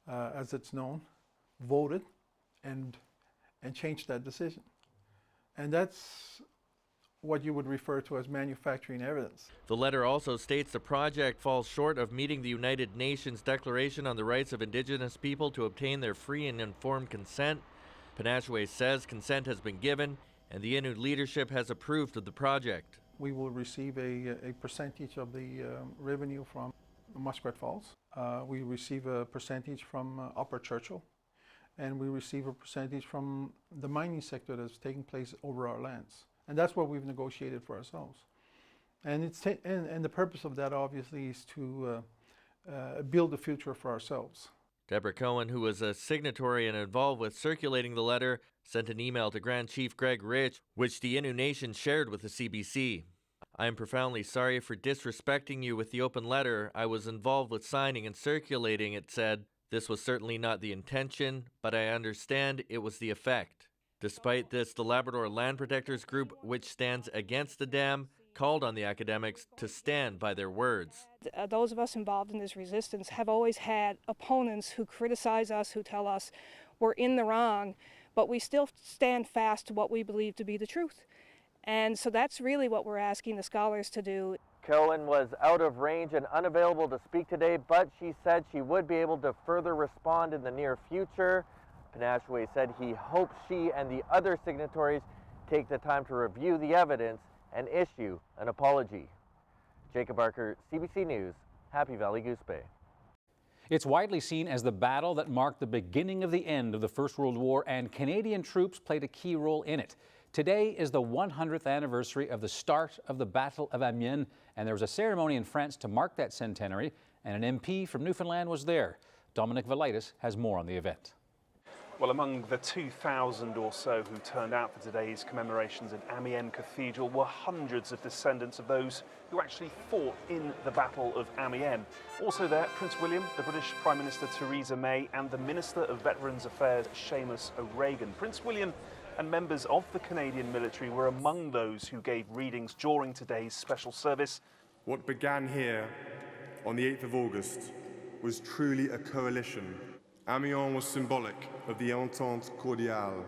S22: as it's known, voted and changed that decision. And that's what you would refer to as manufacturing evidence.
S23: The letter also states the project falls short of meeting the United Nations Declaration on the Rights of Indigenous People to obtain their free and informed consent. Panashway says consent has been given and the Innu leadership has approved of the project.
S22: We will receive a percentage of the revenue from Muskrat Falls. We receive a percentage from Upper Churchill, and we receive a percentage from the mining sector that's taking place over our lands. And that's what we've negotiated for ourselves. And and the purpose of that, obviously, is to build a future for ourselves.
S23: Deborah Cohen, who was a signatory and involved with circulating the letter, sent an email to Grand Chief Greg Rich, which the Innu Nation shared with the CBC. I am profoundly sorry for disrespecting you with the open letter I was involved with signing and circulating, it said. This was certainly not the intention, but I understand it was the effect. Despite this, the Labrador Land Protectors Group, which stands against the dam, called on the academics to stand by their words.
S8: Those of us involved in this resistance have always had opponents who criticize us, who tell us we're in the wrong, but we still stand fast to what we believe to be the truth. And so that's really what we're asking the scholars to do.
S9: Carolyn was out of range and unavailable to speak today, but she said she would be able to further respond in the near future. Panashway said he hopes she and the other signatories take the time to review the evidence and issue an apology. Jacob Barker, CBC News, Happy Valley Goose Bay.
S3: It's widely seen as the battle that marked the beginning of the end of the First World War, and Canadian troops played a key role in it. Today is the 100th anniversary of the start of the Battle of Amiens, and there was a ceremony in France to mark that centenary, and an MP from Newfoundland was there. Dominic Velitis has more on the event.
S11: Well, among the 2,000 or so who turned out for today's commemorations at Amiens Cathedral were hundreds of descendants of those who actually fought in the Battle of Amiens. Also there, Prince William, the British Prime Minister Theresa May, and the Minister of Veterans Affairs, Seamus O'Regan. Prince William and members of the Canadian military were among those who gave readings during today's special service.
S13: What began here on the 8th of August was truly a coalition. Amiens was symbolic of the Entente Cordiale,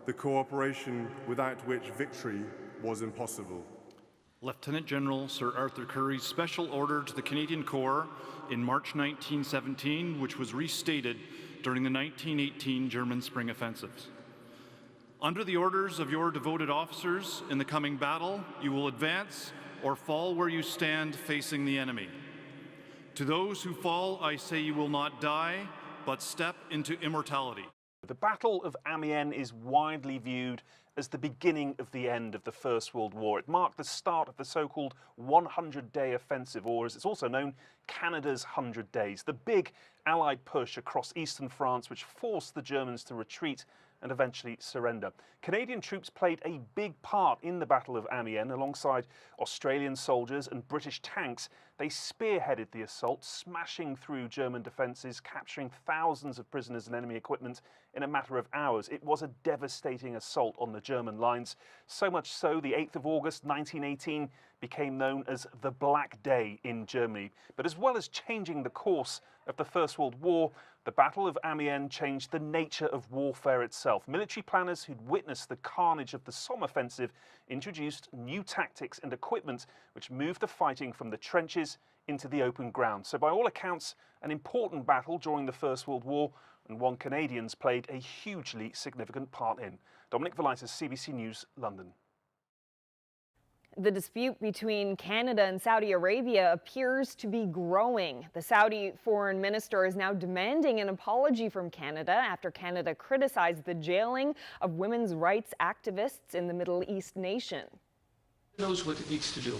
S13: the cooperation without which victory was impossible.
S24: Lieutenant General Sir Arthur Currie's special order to the Canadian Corps in March 1917, which was restated during the 1918 German Spring Offensives. Under the orders of your devoted officers, in the coming battle, you will advance or fall where you stand facing the enemy. To those who fall, I say you will not die, but step into immortality.
S11: The Battle of Amiens is widely viewed as the beginning of the end of the First World War. It marked the start of the so-called 100-day offensive, or as it's also known, Canada's 100 days, the big Allied push across eastern France which forced the Germans to retreat and eventually surrender. Canadian troops played a big part in the Battle of Amiens alongside Australian soldiers and British tanks. They spearheaded the assault, smashing through German defences, capturing thousands of prisoners and enemy equipment in a matter of hours. It was a devastating assault on the German lines, so much so the 8th of August 1918 became known as the Black Day in Germany. But as well as changing the course of the First World War, the Battle of Amiens changed the nature of warfare itself. Military planners who'd witnessed the carnage of the Somme offensive introduced new tactics and equipment which moved the fighting from the trenches into the open ground. So by all accounts, an important battle during the First World War, and one Canadians played a hugely significant part in. Dominic Velitis, CBC News, London.
S4: The dispute between Canada and Saudi Arabia appears to be growing. The Saudi foreign minister is now demanding an apology from Canada after Canada criticized the jailing of women's rights activists in the Middle East nation.
S25: Knows what it needs to do.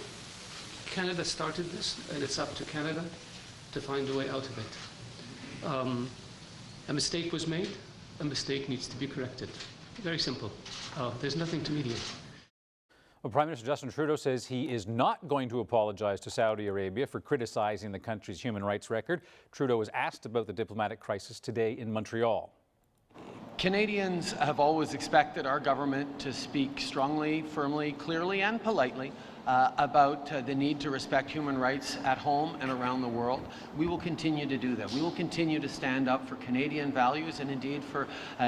S25: Canada started this, and it's up to Canada to find a way out of it. A mistake was made, a mistake needs to be corrected. Very simple. There's nothing to mediate.
S3: Well, Prime Minister Justin Trudeau says he is not going to apologize to Saudi Arabia for criticizing the country's human rights record. Trudeau was asked about the diplomatic crisis today in Montreal.
S26: Canadians have always expected our government to speak strongly, firmly, clearly and politely about the need to respect human rights at home and around the world. We will continue to do that. We will continue to stand up for Canadian values and indeed for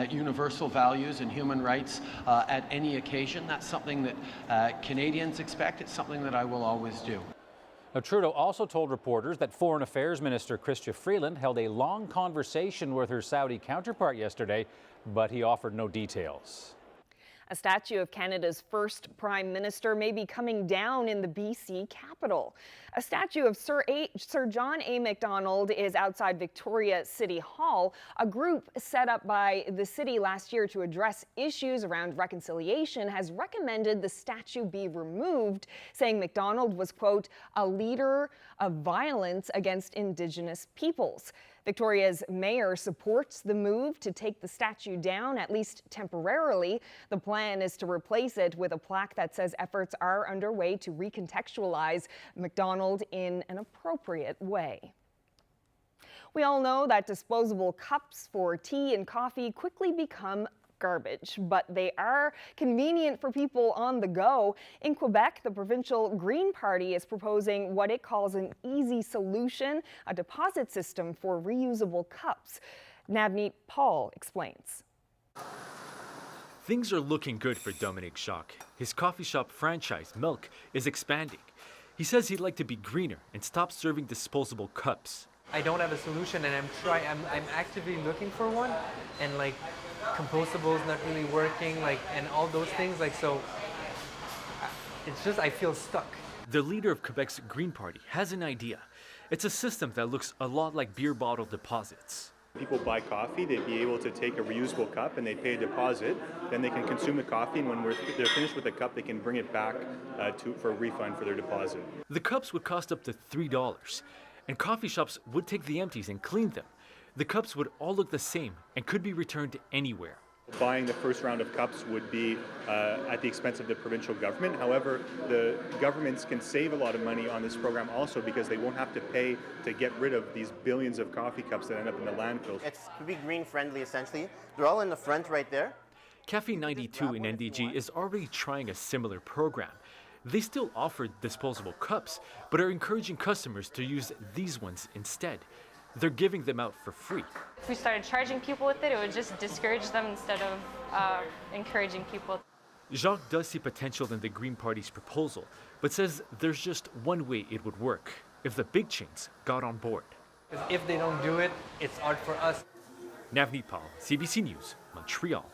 S26: universal values and human rights at any occasion. That's something that Canadians expect. It's something that I will always do.
S3: Now, Trudeau also told reporters that Foreign Affairs Minister Chrystia Freeland held a long conversation with her Saudi counterpart yesterday, but he offered no details.
S4: A statue of Canada's first Prime Minister may be coming down in the BC capital. A statue of Sir John A. Macdonald is outside Victoria City Hall, a group set up by the city last year to address issues around reconciliation has recommended the statue be removed, saying Macdonald was, quote, a leader of violence against Indigenous peoples. Victoria's mayor supports the move to take the statue down, at least temporarily. The plan is to replace it with a plaque that says efforts are underway to recontextualize Macdonald in an appropriate way. We all know that disposable cups for tea and coffee quickly become garbage, but they are convenient for people on the go. In Quebec, the Provincial Green Party is proposing what it calls an easy solution, a deposit system for reusable cups. Navneet Paul explains.
S10: Things are looking good for Dominic Jacques. His coffee shop franchise, Milk, is expanding. He says he'd like to be greener and stop serving disposable cups.
S12: I don't have a solution, and I'm actively looking for one, and like compostable is not really working, like, and all those things, like, so it's just I feel stuck.
S10: The leader of Quebec's Green Party has an idea. It's a system that looks a lot like beer bottle deposits.
S14: People buy coffee, they'd be able to take a reusable cup and they pay a deposit, then they can consume the coffee, and when they're finished with the cup, they can bring it back for a refund for their deposit.
S10: The cups would cost up to $3, and coffee shops would take the empties and clean them. The cups would all look the same and could be returned anywhere.
S14: Buying the first round of cups would be at the expense of the provincial government. However, the governments can save a lot of money on this program also because they won't have to pay to get rid of these billions of coffee cups that end up in the landfills.
S15: It's to be green friendly essentially. They're all in the front right there.
S10: Cafe 92 in NDG is already trying a similar program. They still offer disposable cups, but are encouraging customers to use these ones instead. They're giving them out for free.
S16: If we started charging people with it, it would just discourage them instead of encouraging people.
S10: Jacques does see potential in the Green Party's proposal, but says there's just one way it would work, if the big chains got on board.
S12: If they don't do it, it's hard for us.
S10: Navneet Paul, CBC News, Montreal.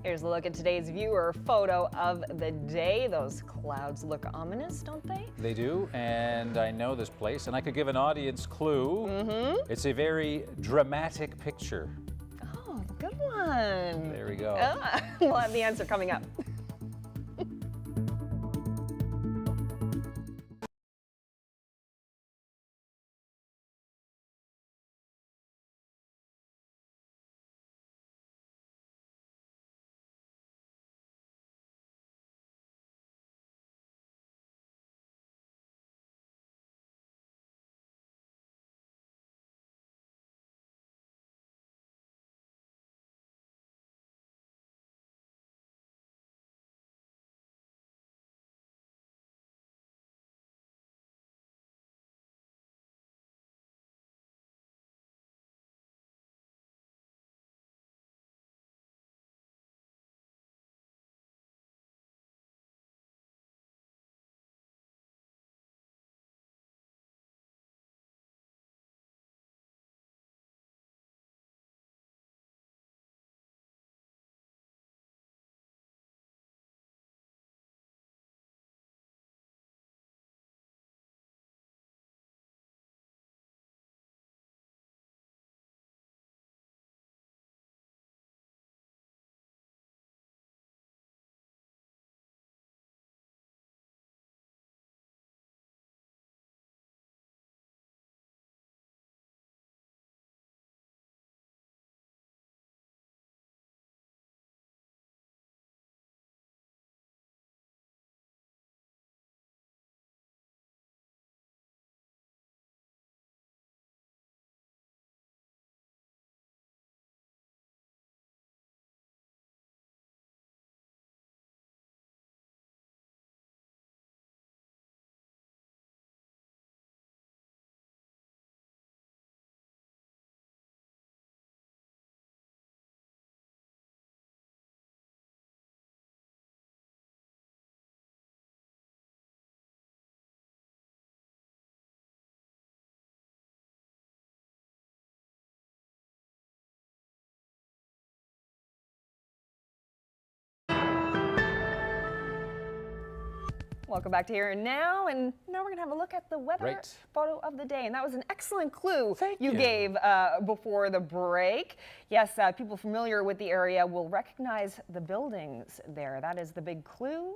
S4: Here's a look at today's viewer photo of the day. Those clouds look ominous, don't they?
S3: They do, and I know this place, and I could give an audience clue. It's a very dramatic picture.
S4: Oh, good one.
S3: There we go.
S4: We'll have the answer coming up. Welcome back to Here and Now, and now we're going to have a look at the weather photo of the day. And that was an excellent clue you gave before the break. Yes, people familiar with the area will recognize the buildings there. That is the big clue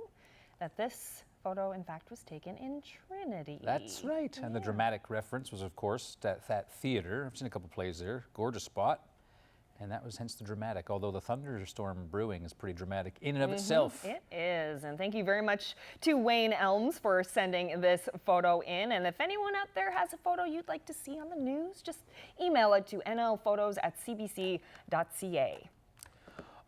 S4: that this photo, in fact, was taken in Trinity.
S3: That's right. And the dramatic reference was, of course, that theater. I've seen a couple plays there. Gorgeous spot. And that was hence the dramatic, although the thunderstorm brewing is pretty dramatic in and of itself.
S4: It is. And thank you very much to Wayne Elms for sending this photo in. And if anyone out there has a photo you'd like to see on the news, just email it to nlphotos@cbc.ca.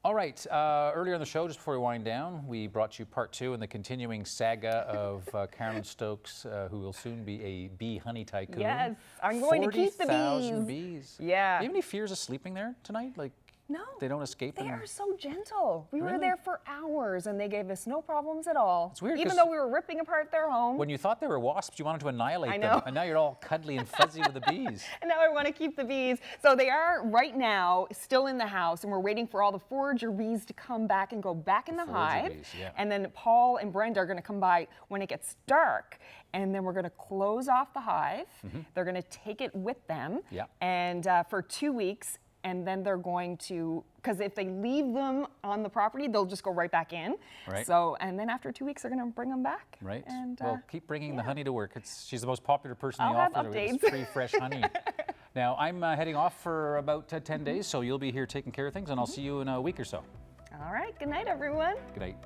S3: All right, earlier in the show, just before we wind down, we brought you part 2 in the continuing saga of Carolyn Stokes, who will soon be a bee honey tycoon.
S4: Yes, I'm going to keep the
S3: 40,000 bees.
S4: Yeah.
S3: Do you have any fears of sleeping there tonight? Like,
S4: no.
S3: They don't escape?
S4: They are so gentle. We
S3: Really?
S4: were there for hours and they gave us no problems at all.
S3: It's weird,
S4: Even
S3: 'cause
S4: though we were ripping apart their home.
S3: When you thought they were wasps, you wanted to annihilate
S4: I
S3: them.
S4: know.
S3: And now you're all cuddly and fuzzy with the bees.
S4: And now I want to keep the bees. So they are right now still in the house, and we're waiting for all the forager bees to come back and go back in the
S3: Forager
S4: hive.
S3: bees, yeah.
S4: And then Paul and Brenda are going to come by when it gets dark, and then we're going to close off the hive. They're going to take it with them,
S3: Yeah.
S4: and for 2 weeks. And then they're going to, because if they leave them on the property, they'll just go right back in.
S3: Right.
S4: So, and then after 2 weeks, they're going to bring them back.
S3: Right.
S4: And,
S3: well, keep bringing the honey to work. She's the most popular person in
S4: I'll
S3: the
S4: have
S3: office.
S4: updates.
S3: With free, fresh honey. Now, I'm heading off for about 10 days, so you'll be here taking care of things, and I'll see you in a week or so.
S4: All right. Good night, everyone.
S3: Good night.